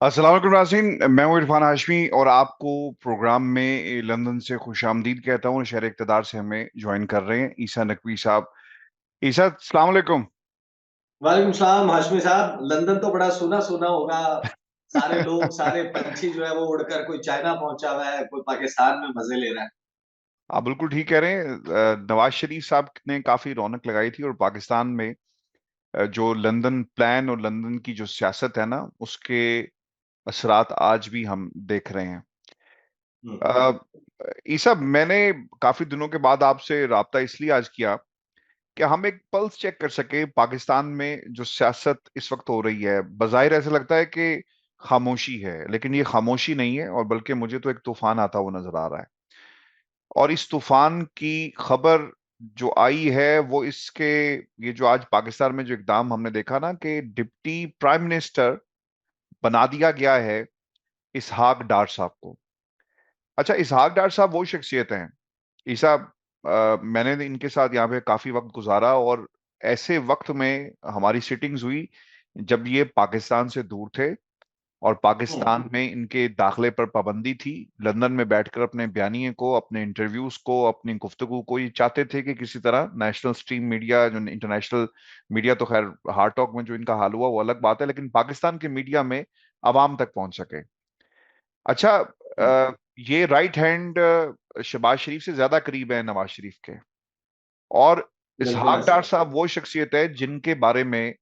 अस्सलाम वालेकुम नाज़रीन, मैं हूं इरफान हाशमी और आपको प्रोग्राम में लंदन से खुशामदीद कहता हूं। शहर इक़्तिदार से हमें ज्वाइन कर रहे हैं ईसा नकवी साहब। ईसा, अस्सलाम वालेकुम। वालेकुम सलाम हाशमी साहब। लंदन तो बड़ा सुना सुना होगा। सारे लोग, सारे पंछी जो है वो उड़कर, कोई चाइना पहुंचा हुआ है, कोई पाकिस्तान में मजे ले रहा है। आप बिल्कुल ठीक कह रहे हैं। नवाज शरीफ साहब ने काफी रौनक लगाई थी और पाकिस्तान में जो लंदन प्लान और लंदन की जो सियासत है ना, उसके असरात आज भी हम देख रहे हैं। हम्म। अ, ईसा, मैंने काफी दिनों के बाद आपसे राब्ता इसलिए आज किया कि हम एक पल्स चेक कर सके पाकिस्तान में जो सियासत इस वक्त हो रही है। बज़ाहिर ऐसा लगता है कि खामोशी है, लेकिन ये खामोशी नहीं है, और बल्कि मुझे तो एक तूफान आता हुआ नजर आ रहा है। और इस तूफान की खबर जो आई है वो इसके, ये जो आज पाकिस्तान में जो इकदाम हमने देखा ना कि डिप्टी प्राइम मिनिस्टर बना दिया गया है इसहाक डार साहब को। अच्छा, इसहाक डार साहब वो शख्सियत हैं ईसा, मैंने इनके साथ यहाँ पे काफी वक्त गुजारा, और ऐसे वक्त में हमारी सिटिंग्स हुई जब ये पाकिस्तान से दूर थे और हम्म। पाकिस्तान में इनके दाखिले पर पाबंदी थी। लंदन में बैठकर अपने बयानिए को, अपने इंटरव्यूज को, अपनी गुफ्तगू को ये चाहते थे कि किसी तरह नेशनल स्ट्रीम मीडिया, जो इंटरनेशनल मीडिया, तो खैर हार्ड टॉक में जो इनका हाल हुआ वो अलग बात है, लेकिन पाकिस्तान के मीडिया में अवाम तक पहुंच सके। अच्छा, हम्म। ये राइट हैंड शहबाज शरीफ से ज्यादा करीब है नवाज शरीफ के। और बिल्कुल इसहाक ऐसा डार है। साहब वो शख्सियत है जिनके बारे में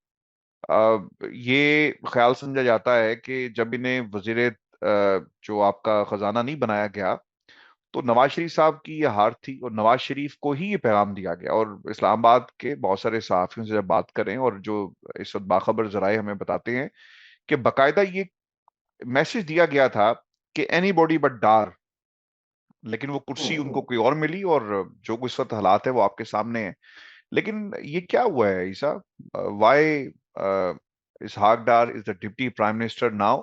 ये ख्याल समझा जाता है कि जब इन्हें वजीर जो आपका खजाना नहीं बनाया गया, तो नवाज शरीफ साहब की ये हार थी और नवाज शरीफ को ही ये पैगाम दिया गया। और इस्लामाबाद के बहुत सारे सहाफियों से जब बात करें, और जो इस वक्त बाखबर जराए हमें बताते हैं कि बकायदा ये मैसेज दिया गया था कि एनी बॉडी बट डार, लेकिन वो कुर्सी हम्म। उनको कोई और मिली, और जो कुछ इस वक्त हालात है वो आपके सामने है। लेकिन ये क्या हुआ है ईसा? Why Ishaq Dar is the deputy prime minister now?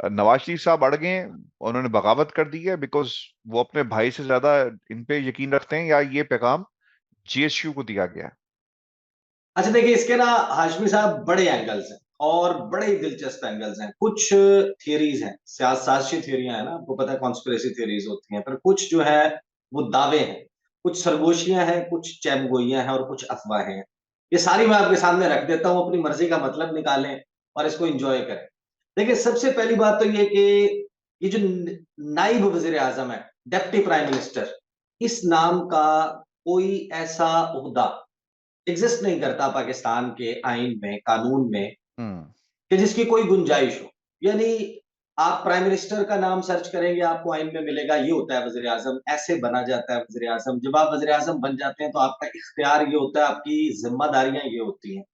Nawaz Sharif साहब अड़ गए हैं, उन्होंने बगावत कर दी है बिकॉज वो अपने भाई से ज्यादा इन पे यकीन रखते हैं, या ये पैगाम जीएसयू को दिया गया है? अच्छा देखिए, इसके ना हाशमी साहब बड़े एंगल्स हैं और बड़े ही दिलचस्प एंगल्स हैं। कुछ थियरीज हैं, सियासी थियरियां हैं ना, आपको पता है कॉन्स्पिरेसी थियरीज होती हैं, पर कुछ जो है वो दावे हैं, कुछ सरगोशियां हैं, कुछ चैमगोइयां हैं और कुछ अफवाहें हैं। ये सारी मैं आपके सामने रख देता हूं, अपनी मर्जी का मतलब निकालें और इसको एंजॉय करें। देखिए, सबसे पहली बात तो ये कि ये जो नाइब वजीर आजम है, डेप्टी प्राइम मिनिस्टर, इस नाम का कोई ऐसा ओहदा एग्जिस्ट नहीं करता पाकिस्तान के आइन में, कानून में, हम्म। कि जिसकी कोई गुंजाइश हो। यानी आप प्राइम मिनिस्टर का नाम सर्च करेंगे, आपको आइन में मिलेगा ये होता है वजीर आजम, ऐसे बना जाता है वजीर आजम। जब आप वजीर आजम बन जाते हैं तो आपका इख्तियार ये होता है, आपकी जिम्मेदारियां ये होती हैं।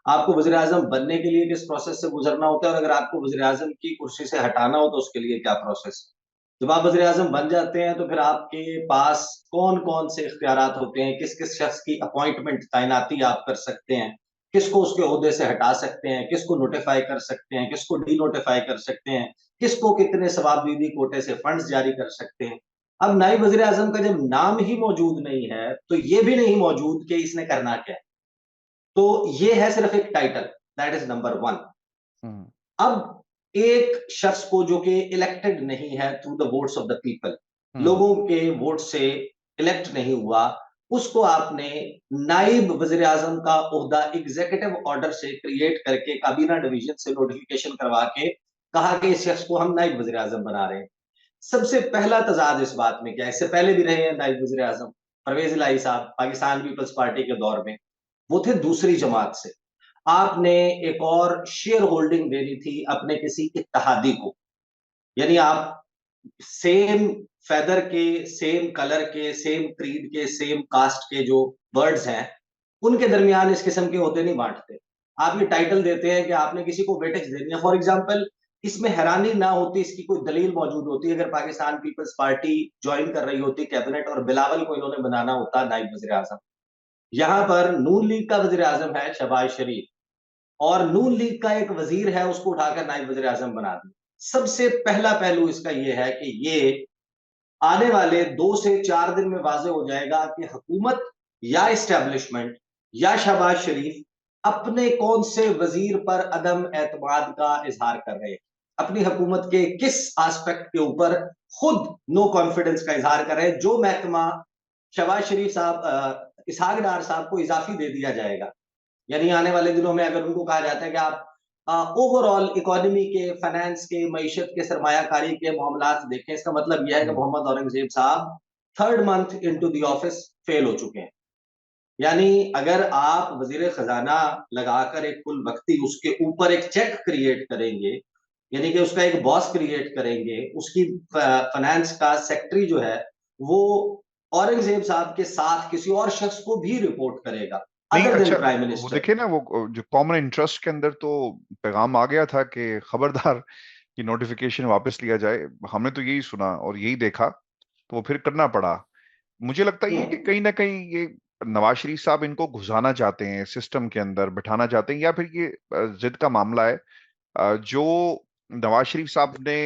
आपको वजीर आजम बनने के लिए किस प्रोसेस से गुजरना होता है, और अगर आपको वजीर आजम की कुर्सी से हटाना हो तो उसके लिए क्या प्रोसेस है। जब आप वजीर आजम बन जाते हैं तो फिर आपके पास कौन कौन से इख्तियारात होते हैं, किस किस शख्स की अपॉइंटमेंट, तैनाती आप कर सकते हैं, किसको उसके ओहदे से हटा सकते हैं, किसको नोटिफाई कर सकते हैं, किसको डी नोटिफाई कर सकते हैं, किसको कितने सवाबदीदी कोटे से फंड्स जारी कर सकते हैं। अब नायब वजीर आजम का जब नाम ही मौजूद नहीं है तो ये भी नहीं मौजूद कि इसने करना क्या है। तो ये है सिर्फ एक title, that is number one. Hmm. अब एक शख्स को जो कि इलेक्टेड नहीं है through the votes of the people, hmm. लोगों के वोट से इलेक्ट नहीं हुआ, उसको आपने नाइब वजीर आजम का ओहदा एग्जीक्यूटिव ऑर्डर से क्रिएट करके काबीना डिवीजन से नोटिफिकेशन करवा के कहा कि इस शख्स को हम नाइब वजीर आजम बना रहे हैं। सबसे पहला तजाद इस बात में क्या है, इससे पहले भी रहे हैं नाइब वजीर आजम, परवेज इलाही साहब पाकिस्तान पीपल्स पार्टी के दौर में, वो थे दूसरी जमात से। आपने एक और शेयर होल्डिंग देनी थी अपने किसी इत्तेहादी को। यानी आप सेम फेदर के, सेम कलर के, सेम क्रीड के, सेम कास्ट के जो बर्ड्स हैं, उनके दरमियान इस किस्म के होते नहीं बांटते। आप ये टाइटल देते हैं कि आपने किसी को वेटेज देनी है, फॉर एग्जाम्पल। इसमें हैरानी ना होती, इसकी कोई दलील मौजूद होती अगर पाकिस्तान पीपल्स पार्टी ज्वाइन कर रही होती कैबिनेट और बिलावल को इन्होंने बनाना होता नायब वजीर आजम। यहां पर नून लीग का वजीर आजम है शहबाज शरीफ, और नून लीग का एक वजीर है, उसको उठाकर नायब वजीर आजम बना दिया। सबसे पहला पहलू इसका यह है कि ये आने वाले 2 से 4 दिन में वाजे हो जाएगा कि हुकूमत या इस्टेब्लिशमेंट या शहबाज शरीफ अपने कौन से वजीर पर अदम एतमाद का इजहार कर रहे हैं। अपनी हुकूमत के किस एस्पेक्ट के ऊपर खुद नो कॉन्फिडेंस का इजहार कर रहे हैं, जो महकमा शहबाज शरीफ साहब, इसहाक डार साहब को इजाफी दे दिया जाएगा। यानी आने वाले दिनों में अगर उनको कहा जाता है कि आप ओवरऑल इकोनॉमी के, फाइनेंस के, मईशत के, सरमायाकारी के मामलात देखें, इसका मतलब यह है कि मोहम्मद औरंगजेब साहब third month into the office fail हो चुके हैं। यानी अगर आप वजीर खजाना लगाकर एक कुल वक्ती उसके ऊपर एक चेक क्रिएट करेंगे, यानी कि उसका एक बॉस क्रिएट करेंगे, उसकी फाइनेंस का सेक्रेटरी जो है वो औरंगजेब साहब के साथ किसी और शख्स को भी रिपोर्ट करेगा नहीं, अदर देन अच्छा, प्राइम वो मिनिस्टर। देखिए ना, वो जो कॉमन इंटरेस्ट के अंदर तो पैगाम आ गया था कि खबरदार कि नोटिफिकेशन वापस लिया जाए। हमने तो यही सुना और यही देखा, तो वो फिर करना पड़ा। मुझे लगता है ये कि कहीं ना कहीं ये नवाज शरीफ साहब इनको घुसाना चाहते हैं, सिस्टम के अंदर बिठाना चाहते हैं, या फिर ये जिद का मामला है। जो नवाज शरीफ साहब ने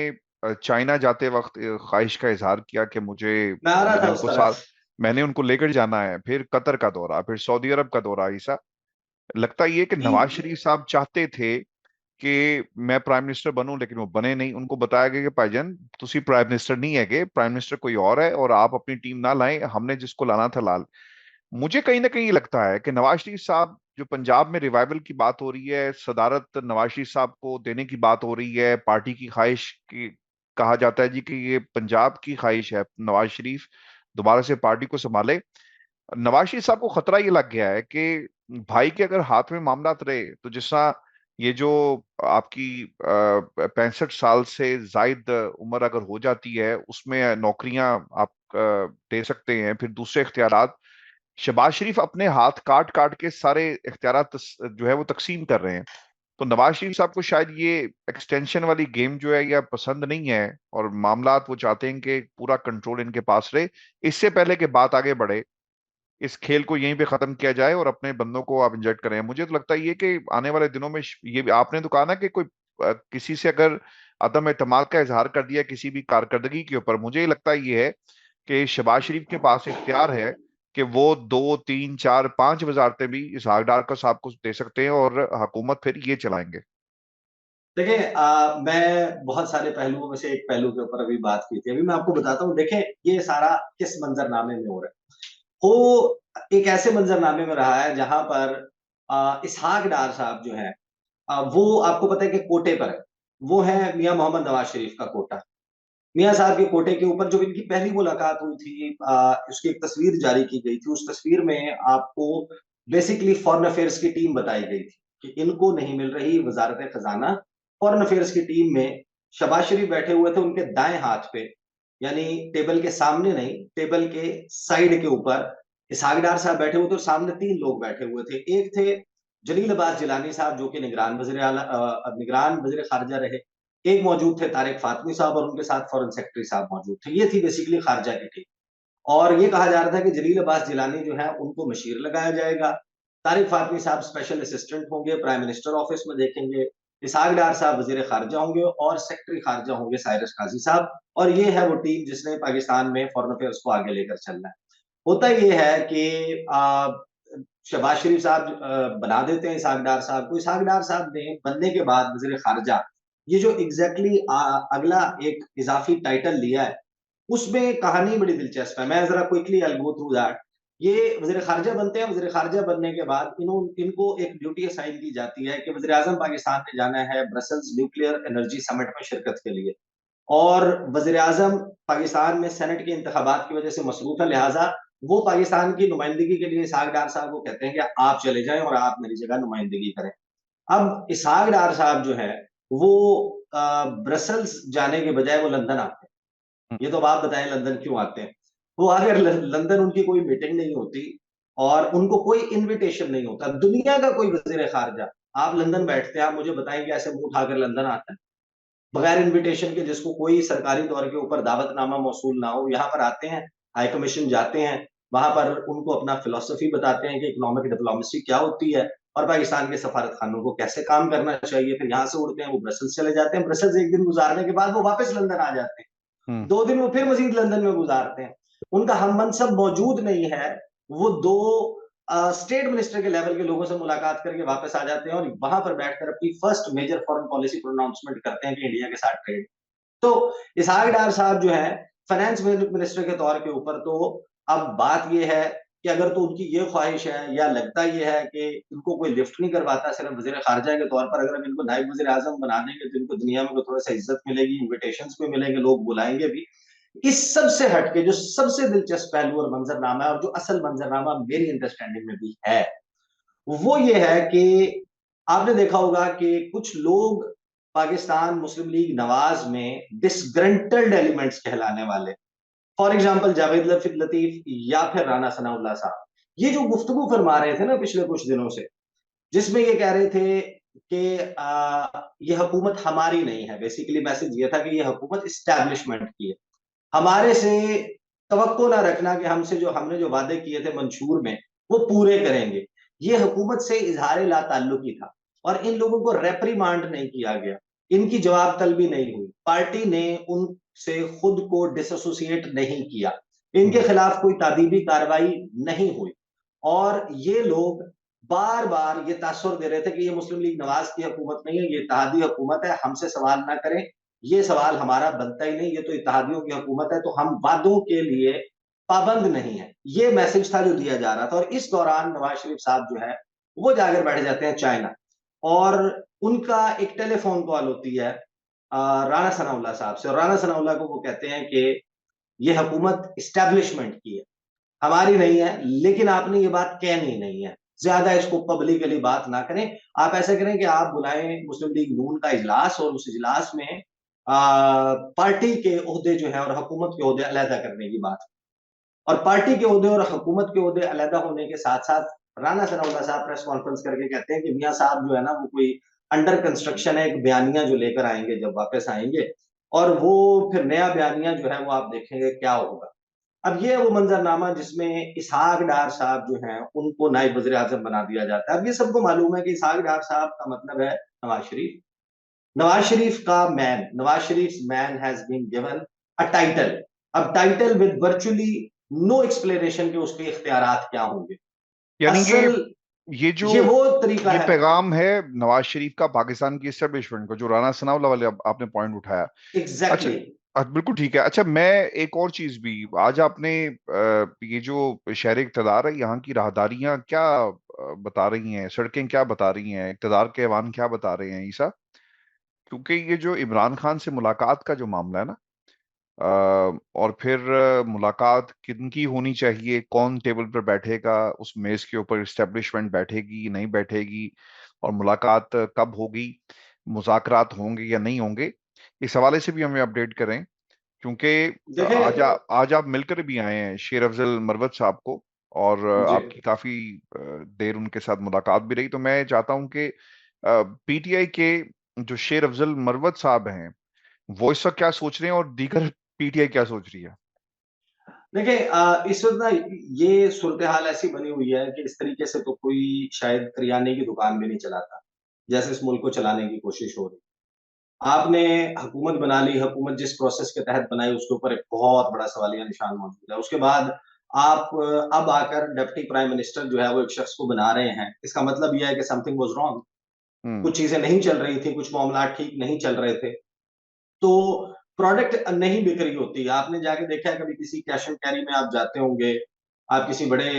चाइना जाते वक्त ख्वाहिश का इजहार किया कि मैं आ रहा मैंने था उस उनको तरफ। साथ मैंने उनको लेकर जाना है, फिर कतर का दौरा, फिर सऊदी अरब का दौरा, ऐसा लगता ही है कि नवाज शरीफ साहब चाहते थे कि मैं प्राइम मिनिस्टर बनूं, लेकिन वो बने नहीं। उनको बताया गया कि भाईजान तुसी प्राइम मिनिस्टर नहीं है, प्राइम मिनिस्टर कोई और है, और आप अपनी टीम ना लाएं, हमने जिसको लाना था लाल। मुझे कहीं ना कहीं लगता है कि नवाज शरीफ साहब, जो पंजाब में रिवाइवल की बात हो रही है, सदारत नवाज शरीफ साहब को देने की बात हो रही है, पार्टी की ख्वाहिश की, कहा जाता है जी कि ये पंजाब की ख्वाहिश है नवाज शरीफ दोबारा से पार्टी को संभाले। नवाज शरीफ साहब को खतरा ये लग गया है कि भाई के अगर हाथ में मामला रहे, तो जिसका ये जो आपकी 65 साल से जायद उम्र अगर हो जाती है, उसमें नौकरियां आप दे सकते हैं, फिर दूसरे इख्तियारात, शहबाज शरीफ अपने हाथ काट काट के सारे इख्तियारात जो है वो तकसीम कर रहे हैं। तो नवाज शरीफ साहब को शायद ये एक्सटेंशन वाली गेम जो है, या पसंद नहीं है, और मामलात वो चाहते हैं कि पूरा कंट्रोल इनके पास रहे, इससे पहले कि बात आगे बढ़े, इस खेल को यहीं पे खत्म किया जाए और अपने बंदों को आप इंजेक्ट करें। मुझे तो लगता है ये कि आने वाले दिनों में ये आपने तो कहा ना कि कोई किसी से अगर अदम एतमाद का इजहार कर दिया किसी भी कारकर्दगी के ऊपर, मुझे लगता है ये है कि शहबाज शरीफ के पास इख्तियार है कि वो 2 3 4 5 वजारतें भी इसहाक डार का साहब को दे सकते हैं, और हुकूमत फिर ये चलाएंगे। देखिए, मैं बहुत सारे पहलुओं में से एक पहलू के ऊपर अभी बात की थी। अभी मैं आपको बताता हूँ, देखें ये सारा किस मंजरनामे में हो रहा है। वो एक ऐसे मंजरनामे में रहा है जहां पर इसहाक डार साहब जो है, वो आपको पता है कि कोटे पर है। वो है मियां मोहम्मद नवाज शरीफ का कोटा। मियां साहब के कोटे के ऊपर जब इनकी पहली मुलाकात हुई थी, उसकी एक तस्वीर जारी की गई थी। उस तस्वीर में आपको बेसिकली फॉरेन अफेयर्स की टीम बताई गई थी कि इनको नहीं मिल रही वजारत खजाना। फॉरेन अफेयर्स की टीम में शहबाज शरीफ बैठे हुए थे, उनके दाएं हाथ पे, यानी टेबल के सामने नहीं, टेबल के साइड के ऊपर इसहाक डार साहब बैठे हुए थे, और सामने तीन लोग बैठे हुए थे। एक थे जलील अब्बास जिलानी साहब, जो कि निगरान वजीर खारजा रहे। एक मौजूद थे तारिक फातमी साहब, और उनके साथ फॉरेन सेक्रेटरी साहब मौजूद थे। ये थी बेसिकली खारजा की टीम। और ये कहा जा रहा था कि जलील अब्बास जिलानी जो है उनको मशीर लगाया जाएगा, तारिक फातमी साहब स्पेशल असिस्टेंट होंगे, प्राइम मिनिस्टर ऑफिस में देखेंगे, इसहाक डार साहब वजीर खारजा होंगे, और सेक्रेटरी खारजा होंगे साइरस काजी साहब। और ये है वो टीम जिसने पाकिस्तान में फॉरेन अफेयर्स को आगे लेकर चलना है। होता ये है कि शहबाज शरीफ साहब बना देते हैं इसहाक डार साहब को। इसहाक डार साहब ने बनने के बाद वजीर खारजा, ये जो एग्जैक्टली अगला एक इजाफी टाइटल लिया है, उसमें कहानी बड़ी दिलचस्प है। मैं जरा quickly I go through that. ये वजीर खारजा बनते हैं। वजीर खारजा बनने के बाद इनको एक ड्यूटी असाइन की जाती है कि वजीर आजम पाकिस्तान ने जाना है ब्रसल्स न्यूक्लियर एनर्जी समिट में शिरकत के लिए। और वजीर आजम पाकिस्तान में सेनेट के इंतखाबात की वजह से मसरूफ है, लिहाजा वो पाकिस्तान की नुमाइंदगी के लिए इसहाक डार साहब को कहते हैं कि आप चले जाएं और आप मेरी जगह नुमाइंदगी करें। अब इसहाक डार साहब जो है वो ब्रसल्स जाने के बजाय वो लंदन आते हैं। ये तो अब आप बताएं लंदन क्यों आते हैं। वो अगर लंदन उनकी कोई मीटिंग नहीं होती और उनको कोई इनविटेशन नहीं होता, दुनिया का कोई वजीर खारजा, आप लंदन बैठते हैं, आप मुझे बताएंगे ऐसे मुंह उठाकर लंदन आता है बगैर इनविटेशन के, जिसको कोई सरकारी तौर के ऊपर दावतनामा मौसूल ना हो, यहाँ पर आते हैं, हाई कमीशन जाते हैं, वहां पर उनको अपना फिलोसफी बताते हैं कि इकोनॉमिक डिप्लोमेसी क्या होती है और पाकिस्तान के सफारत खानों को कैसे काम करना चाहिए। फिर यहाँ से उड़ते हैं, वो ब्रसल्स चले जाते हैं। ब्रसल्स एक दिन गुजारने के बाद वो वापस लंदन आ जाते हैं। हम्म। 2 दिन वो फिर मजीद लंदन में गुजारते हैं। उनका हम मनसब मौजूद नहीं है। वो दो स्टेट मिनिस्टर के लेवल के लोगों से मुलाकात करके वापस आ जाते हैं और वहां पर बैठकर अपनी first major foreign policy pronouncement करते हैं कि इंडिया के साथ ट्रेड। तो इसहाक डार साहब जो है फाइनेंस मिनिस्टर के तौर के ऊपर, तो अब बात यह है कि अगर तो उनकी ये ख्वाहिश है या लगता ये है कि इनको कोई लिफ्ट नहीं करवाता सिर्फ वजीर खारजा के तौर पर, अगर हम इनको नायब वजीर आजम बना देंगे तो इनको दुनिया में थोड़ा सा इज्जत मिलेगी, इन्विटेशन भी मिलेंगे, लोग बुलाएंगे भी। इस सब से हटके जो सबसे दिलचस्प पहलू और मंजरनामा है, और जो असल मंजरनामा मेरी अंडरस्टैंडिंग में भी है, वो ये है कि आपने देखा होगा कि कुछ लोग पाकिस्तान मुस्लिम लीग नवाज में डिसग्रंटल्ड एलिमेंट्स कहलाने वाले, फॉर एग्जाम्पल जावेद लतीफ या फिर राना सनाउल्लाह साहब, ये जो गुफ्तगू फरमा रहे थे ना पिछले कुछ दिनों से, जिसमें ये कह रहे थे कि ये हुकूमत हमारी नहीं है, बेसिकली मैसेज ये था कि ये हुकूमत इस्टेब्लिशमेंट की है, हमारे से तवक्को ना रखना कि हमसे जो हमने जो वादे किए थे मंशूर में वो पूरे करेंगे। ये हुकूमत से इजहार ला ताल्लुकी था और इन लोगों को रेप्रीमांड नहीं किया गया, इनकी जवाब तलबी नहीं हुई, पार्टी ने उनसे खुद को डिसोसिएट नहीं किया, इनके हुँ। खिलाफ कोई तादीबी कार्रवाई नहीं हुई, और ये लोग बार बार ये तासुर दे रहे थे कि ये मुस्लिम लीग नवाज की हुकूमत नहीं है, ये इत्तेहादी हुकूमत है, हमसे सवाल ना करें, ये सवाल हमारा बनता ही नहीं, ये तो इत्तेहादियों की हुकूमत है, तो हम वादों के लिए पाबंद नहीं है। ये मैसेज था जो दिया जा रहा था, और इस दौरान नवाज शरीफ साहब जो है वो जाकर बैठ जाते हैं चाइना, और उनका एक टेलीफोन कॉल होती है राणा सनाउल्लाह साहब से, और राणा सनाउल्लाह को वो कहते हैं कि ये हुकूमत इस्टेब्लिशमेंट की है, हमारी नहीं है, लेकिन आपने ये बात कहनी नहीं है, ज्यादा इसको पब्लिकली बात ना करें, आप ऐसा करें कि आप बुलाएं मुस्लिम लीग नून का इजलास, और उस इजलास में पार्टी के ओहदे जो है और हुकूमत के ओहदे अलहदा करने की बात, और पार्टी के ओहदे और हुकूमत के ओहदे अलहदा होने के साथ साथ राना सनाउल्लाह साहब प्रेस कॉन्फ्रेंस करके कहते हैं कि मियां साहब जो है ना वो कोई अंडर कंस्ट्रक्शन है, एक बयानिया जो लेकर आएंगे जब वापस आएंगे, और वो फिर नया बयानिया जो है वो आप देखेंगे क्या होगा। अब ये वो मंजरनामा जिसमें इसहाक डार साहब जो हैं उनको नायब वजीर आजम बना दिया जाता है। अब ये सबको मालूम है कि इसहाक डार साहब का मतलब है नवाज शरीफ, नवाज शरीफ का man, Nawaz Sharif man has been given a title, अब title with virtually no explanation के उसके इख्तियारात क्या होंगे। यानी असल ये जो ये वो तरीका ये है। पैगाम है नवाज शरीफ का पाकिस्तान की एस्टेब्लिशमेंट को, जो राना सनाउल्लाह वाले आपने पॉइंट उठाया। अच्छा, एग्जैक्टली। बिल्कुल ठीक है। अच्छा, मैं एक और चीज भी, आज आपने ये जो शहर इक़्तिदार है, यहाँ की राहदारियां क्या बता रही हैं, सड़कें क्या बता रही हैं, इक़्तिदार के ऐवान क्या बता रहे हैं ईसा? क्योंकि ये जो इमरान खान से मुलाकात का जो मामला है ना, और फिर मुलाकात किनकी होनी चाहिए, कौन टेबल पर बैठेगा, उस मेज के ऊपर इस्टेब्लिशमेंट बैठेगी नहीं बैठेगी, और मुलाकात कब होगी, मुज़ाकरात होंगे या नहीं होंगे, इस हवाले से भी हमें अपडेट करें। क्योंकि देखें। आज आप मिलकर भी आए हैं शेर अफजल मरवत साहब को, और जी। आपकी काफी देर उनके साथ मुलाकात भी रही। तो मैं चाहता हूं कि पीटीआई के जो शेर अफजल मरवत साहब हैं, वो इस वक्त क्या सोच रहे हैं, और दीगर पीटीआई क्या सोच रही है? देखिए इस वक्त ना ये सूरत हाल ऐसी बनी हुई है कि इस तरीके से तो कोई शायद करियाने की दुकान भी नहीं चलाता जैसे इस मुल्क को चलाने की कोशिश हो रही। आपने हुकूमत बना ली, हुकूमत जिस प्रोसेस के तहत बनाई उसके ऊपर एक बहुत बड़ा सवालिया निशान मौजूद है। उसके बाद आप अब आकर डिप्टी प्राइम मिनिस्टर जो है वो एक शख्स को बना रहे हैं। इसका मतलब यह है कि समथिंग वाज़ रॉन्ग, हम्म। कुछ चीज़ें नहीं चल रही थी, कुछ मामला ठीक नहीं चल रहे थे। तो प्रोडक्ट नहीं बिक रही होती। आपने जाके देखा है कभी किसी कैश एंड कैरी में आप जाते होंगे, आप किसी बड़े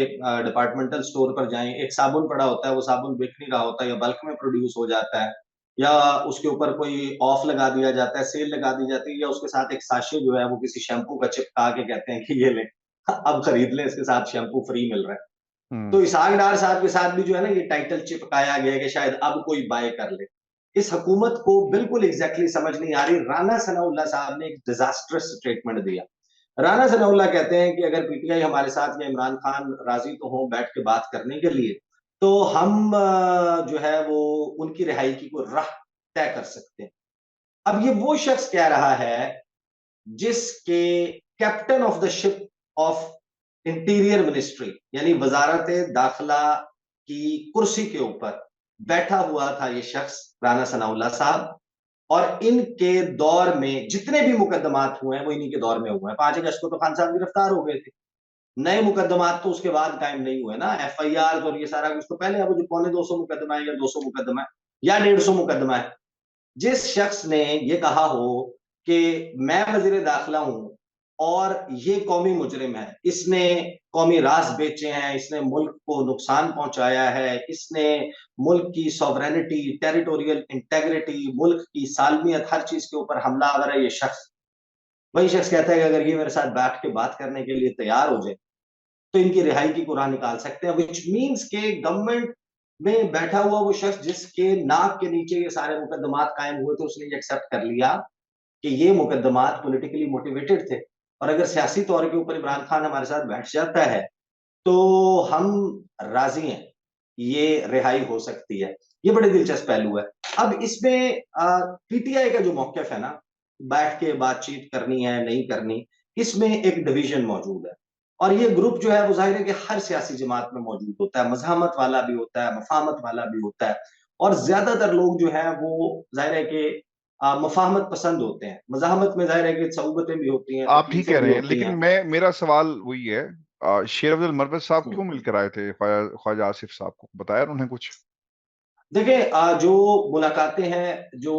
डिपार्टमेंटल स्टोर पर जाएँ, एक साबुन पड़ा होता है, वो साबुन बिक नहीं रहा होता या बल्क में प्रोड्यूस हो जाता है, या उसके ऊपर कोई ऑफ लगा दिया जाता है, सेल लगा दी जाती है, या उसके साथ एक साशे जो है वो किसी शैम्पू का चिपका के कहते हैं कि ये लें, अब खरीद लें, इसके साथ शैम्पू फ्री मिल रहा है। हम्म। तो इसहाक डार साहब के साथ भी जो है ना ये टाइटल चिपकाया गया है कि शायद अब कोई बाय कर ले। इस हुकूमत को बिल्कुल एग्जैक्टली समझ नहीं आ रही। राना सनाउल्लाह साहब ने एक डिजास्टरस स्टेटमेंट दिया। राना सनाउल्लाह कहते हैं कि अगर पीटीआई हमारे साथ या इमरान खान राजी तो हो बैठ के बात करने के लिए, तो हम जो है वो उनकी रिहाई की कोई राह तय कर सकते हैं। अब ये वो शख्स कह रहा है जिसके captain of the ship of interior ministry यानी वजारत दाखिला की कुर्सी के ऊपर बैठा हुआ था ये शख्स राना सनाउल्लाह साहब, और इनके दौर में जितने भी मुकदमात हुए हैं वो इन्हीं के दौर में हुए हैं। 5 अगस्त को तो खान साहब गिरफ्तार हो गए थे। नए मुकदमात तो उसके बाद कायम नहीं हुए ना, एफआईआर और ये सारा कुछ तो पहले, अब जो पौने 200 मुकदमा है या 200 मुकदमा है या 150 मुकदमा है, जिस शख्स ने ये कहा हो कि मैं वजीर दाखिला हूं और ये कौमी मुजरिम है, इसने कौमी राज बेचे हैं, इसने मुल्क को नुकसान पहुंचाया है, इसने मुल्क की सॉवरेनिटी, टेरिटोरियल इंटेग्रिटी, मुल्क की सालमियत, हर चीज के ऊपर हमलावर है ये शख्स। वही शख्स कहता है कि अगर ये मेरे साथ बैठ के बात करने के लिए तैयार हो जाए तो इनकी रिहाई की कुरान निकाल सकते हैं, विच मीन्स के गवर्नमेंट में बैठा हुआ वो शख्स जिसके नाक के नीचे ये सारे मुकदमात कायम हुए थे, उसने ये एक्सेप्ट कर लिया कि ये मुकदमात पॉलिटिकली मोटिवेटेड थे, और अगर सियासी तौर के ऊपर इमरान खान हमारे साथ बैठ जाता है तो हम राजी हैं, ये रिहाई हो सकती है। ये बड़े दिलचस्प पहलू है। अब इसमें पीटीआई का जो मौकफ है ना, बैठ के बातचीत करनी है नहीं करनी, इसमें एक डिवीजन मौजूद है, और ये ग्रुप जो है वो जाहिर है कि हर सियासी जमात में मौजूद होता है, मजहमत वाला भी होता है, मफाहमत वाला भी होता है, और ज्यादातर लोग जो है वो जाहिर है कि मफाहमत पसंद होते हैं। मजहमत में जाहिर है कि सऊबतें भी होती हैं, आप ठीक तकलीफें कह भी रहे हैं, होती लेकिन हैं। मेरा सवाल वही है, शेर अब्दुल मरवत साहब हम्म। क्यों मिलकर आए थे ख्वाजा आसिफ साहब को? बताया उन्हें कुछ? देखिए, जो मुलाकातें हैं, जो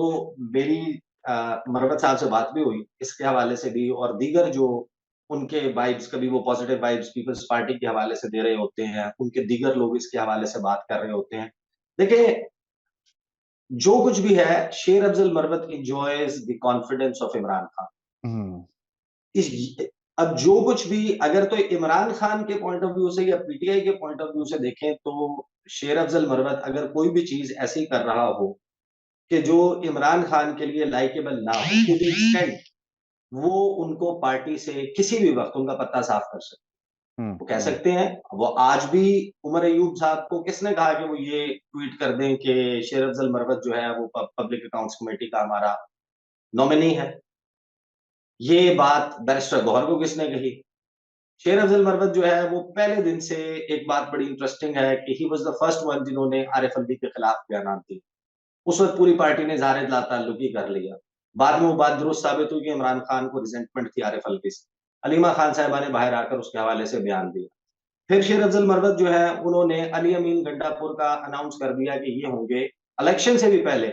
मेरी मरवत साहब से बात भी हुई इसके हवाले से भी, और दीगर जो उनके वाइब्स, कभी वो पॉजिटिव वाइब्स पीपल्स पार्टी के हवाले से दे रहे होते हैं, उनके दीगर लोग इसके हवाले से बात कर रहे होते हैं। देखिए, जो कुछ भी है, Sher Afzal Marwat enjoys the confidence of Imran Khan. Hmm. इस अब जो कुछ भी, अगर तो इमरान खान के पॉइंट ऑफ व्यू से या पीटीआई के पॉइंट ऑफ व्यू से देखें, तो शेर अफजल मरवत अगर कोई भी चीज ऐसी कर रहा हो कि जो इमरान खान के लिए लाइकेबल ना हो, टू द एक्सटेंट वो उनको पार्टी से किसी भी वक्त उनका पत्ता साफ कर सकते, वो कह हम्म। सकते हैं। वो आज भी उमर अयूब साहब को किसने कहा कि वो ये ट्वीट कर दें कि शेर अफजल मरवत जो है वो पब्लिक अकाउंट्स कमेटी का हमारा नॉमिनी है? ये बात बैरिस्टर गौहर को किसने कही? शेर अफजल मरवत जो है वो पहले दिन से, एक बात बड़ी इंटरेस्टिंग है कि he was the first one जिन्होंने आरिफ अलवी के खिलाफ बयान दिए। उस वक्त पूरी पार्टी ने ज़ाहिर ताल्लुकी कर लिया। बाद में वो बात दुरुस्त साबित हुई कि इमरान खान को रिजेंटमेंट थी आरिफ अलवी से। अलीमा खान साहिबा ने बाहर आकर उसके हवाले से बयान दिया। फिर शेर अफजल मरवत जो है उन्होंने अली अमीन गंडापुर का अनाउंस कर दिया कि ये होंगे, इलेक्शन से भी पहले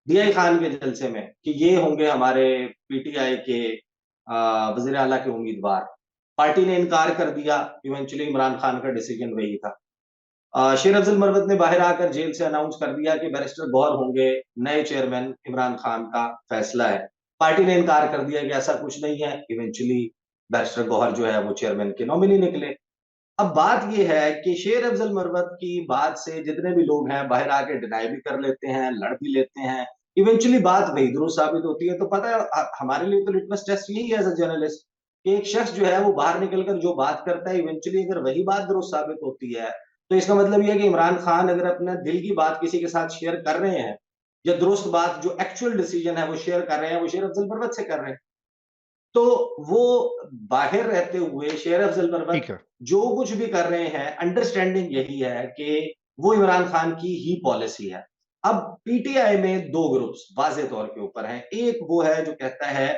डीआई खान के जलसे में, कि ये होंगे हमारे पीटीआई के वजीर आला के उम्मीदवार। पार्टी ने इनकार कर दिया, इवेंचुअली इमरान खान का डिसीजन वही था। शेर अफजल मरवत ने बाहर आकर जेल से अनाउंस कर दिया कि बैरिस्टर गौहर होंगे नए चेयरमैन, इमरान खान का फैसला है। पार्टी ने इनकार कर दिया कि ऐसा कुछ नहीं है, इवेंचुअली बैरिस्टर गौहर जो है वो चेयरमैन के नॉमिनी निकले। अब बात ये है कि शेर अफजल मरवत की बात से जितने भी लोग हैं बाहर आके डिनाई भी कर लेते हैं, लड़ भी लेते हैं, इवेंचुअली बात वही दुरुस्त साबित होती है। तो पता है, हमारे लिए तो लिटमस टेस्ट यही है एज अ जर्नलिस्ट, कि एक शख्स जो है वो बाहर निकलकर जो बात करता है, इवेंचुअली अगर वही बात दुरुस्त साबित होती है, तो इसका मतलब ये है कि इमरान खान अगर अपने दिल की बात किसी के साथ शेयर कर रहे हैं, या दुरुस्त बात जो एक्चुअल डिसीजन है वो शेयर कर रहे हैं, वो शेर अफजल मरवत से कर रहे हैं, तो वो बाहर रहते हुए शेर अफजल मरवत ठीक है। जो कुछ भी कर रहे हैं, अंडरस्टैंडिंग यही है कि वो इमरान खान की ही पॉलिसी है। अब पीटीआई में दो ग्रुप्स वाजे तौर के ऊपर हैं। एक वो है जो कहता है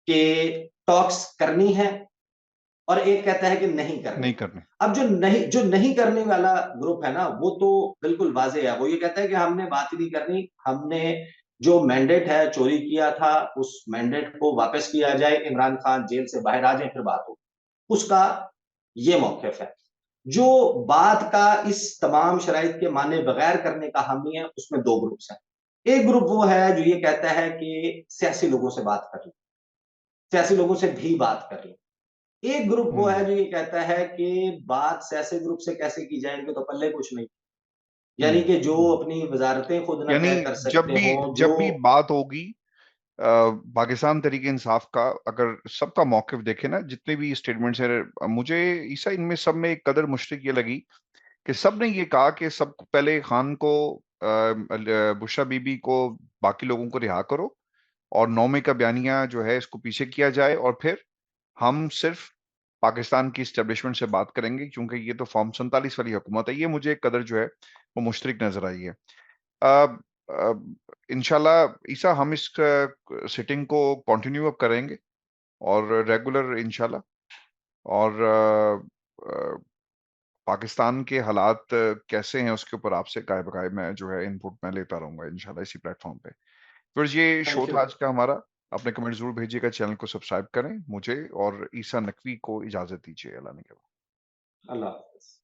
कि टॉक्स करनी है, और एक कहता है कि नहीं करनी। नहीं करने। अब जो नहीं करने वाला ग्रुप है ना, वो तो बिल्कुल वाज़ेह है। वो ये कहता है कि हमने बात ही नहीं करनी, हमने जो मैंडेट है चोरी किया था, उस मैंडेट को वापस किया जाए, इमरान खान जेल से बाहर आ जाए, फिर बात हो। उसका ये मौक़िफ़ है। जो बात का इस तमाम शराइत के माने बगैर करने का हामी है, उसमें 2 ग्रुप्स हैं। एक ग्रुप वो है जो ये कहता है कि सियासी लोगों से बात कर लें, सियासी लोगों से भी बात कर लें। एक ग्रुप वो है हम्म। जो ये कहता है कि बात सियासी ग्रुप से कैसे की जाए, इनके तो पल्ले कुछ नहीं। यानी हम्म। कि जो अपनी वज़ारतें खुद ना यानी तय कर जब सकते भी हों, जब भी जो बात होगी, पाकिस्तान तरीके इंसाफ का, अगर सबका मौकिफ देखे ना, जितने भी स्टेटमेंट्स हैं, मुझे ईसा इनमें सब में एक कदर मुश्किल ये लगी कि सब ने ये कहा कि सब पहले खान को, बुशरा बीबी को, बाकी लोगों को रिहा करो, और 9 मई का बयानिया जो है इसको पीछे किया जाए, और फिर हम सिर्फ पाकिस्तान की स्टैब्लिशमेंट से बात करेंगे, क्योंकि ये तो फॉर्म 47 वाली हुकूमत है। ये मुझे एक कदर जो है वो मुश्तरक नजर आई है। अ, अ, इंशाल्लाह ईसा हम इस सिटिंग को कंटिन्यू अब करेंगे, और रेगुलर इंशाल्लाह। और पाकिस्तान के हालात कैसे हैं उसके ऊपर आपसे काय-बकाय मैं जो है इनपुट मैं लेता रहूँगा इंशाल्लाह इसी प्लेटफ़ॉर्म पे। फिर ये शो थैंक यू। था आज का हमारा। अपने कमेंट ज़रूर भेजिएगा, चैनल को सब्सक्राइब करें। मुझे और ईसा नकवी को इजाज़त दीजिए। अल्लाह ने के अल्लाह हाफ़िज़।